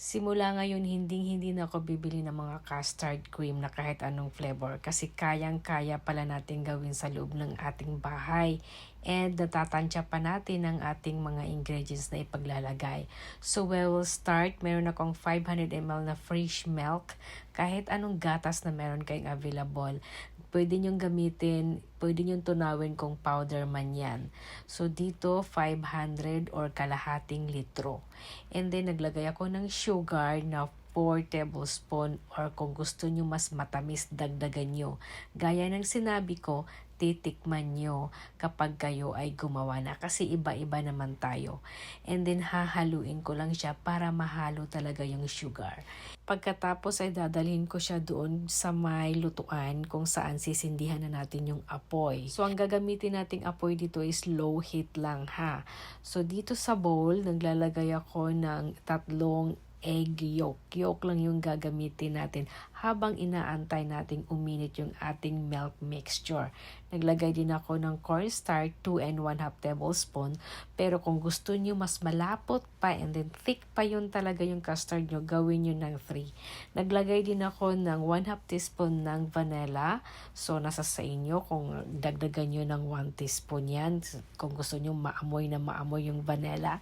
Simula ngayon, hindi na ako bibili ng mga custard cream na kahit anong flavor kasi kayang-kaya pala natin gawin sa loob ng ating bahay. And natatantya pa natin ang ating mga ingredients na ipaglalagay. So we will start. Meron akong 500 ml na fresh milk. Kahit anong gatas na meron kayong available. Pwede nyong gamitin, pwede nyong tunawin kung powder man yan. So dito, 500 or kalahating litro. And then naglagay ako ng sugar na 4 tablespoon or kung gusto nyo mas matamis, dagdagan nyo. Gaya ng sinabi ko, titikman nyo kapag kayo ay gumawa na kasi iba-iba naman tayo. And then hahaluin ko lang siya para mahalo talaga yung sugar. Pagkatapos ay dadalhin ko siya doon sa may lutuan kung saan sisindihan na natin yung apoy. So ang gagamitin nating apoy dito is low heat lang ha. So dito sa bowl, naglalagay ako ng 3 egg yolk. Yolk lang yung gagamitin natin habang inaantay nating uminit yung ating milk mixture. Naglagay din ako ng cornstarch 2 and 1/2 tablespoon. Pero kung gusto nyo mas malapot pa and then thick pa yun talaga yung custard nyo, gawin nyo ng 3. Naglagay din ako ng 1/2 teaspoon ng vanilla. So nasa sa inyo kung dagdagan nyo ng 1 teaspoon yan. Kung gusto nyo maamoy na maamoy yung vanilla.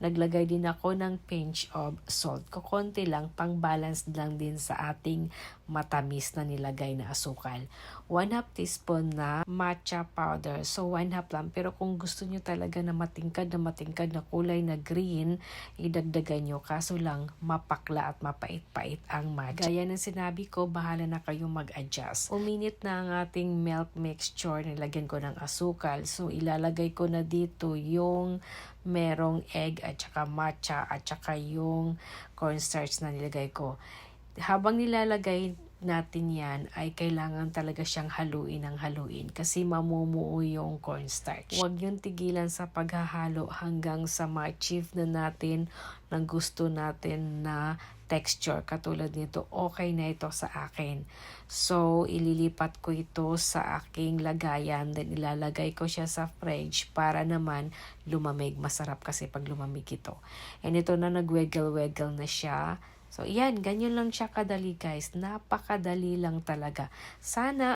Naglagay din ako ng pinch of salt. Kukunti lang, pang balance lang din sa ating matamis na nilagay na asukal. 1/2 teaspoon na matcha powder. So 1/2 lang. Pero kung gusto nyo talaga na matingkad na kulay na green, idagdagan nyo. Kaso lang mapakla at mapait-pait ang matcha. Gaya ng sinabi ko, bahala na kayo mag-adjust. Uminit na ang ating milk mixture. Nilagyan ko ng asukal. So ilalagay ko na dito yung merong egg at saka matcha at saka yung cornstarch na nilagay ko. Habang nilalagay natin yan ay kailangan talaga siyang haluin kasi mamumuo yung cornstarch. Huwag yung tigilan sa paghahalo hanggang sa ma-achieve na natin ng gusto natin na texture. Katulad nito, okay na ito sa akin. So, ililipat ko ito sa aking lagayan. Then, ilalagay ko siya sa fridge para naman lumamig. Masarap kasi pag lumamig ito. And ito na nag-wiggle-wiggle na siya. So, yan. Ganyan lang siya kadali guys. Napakadali lang talaga. Sana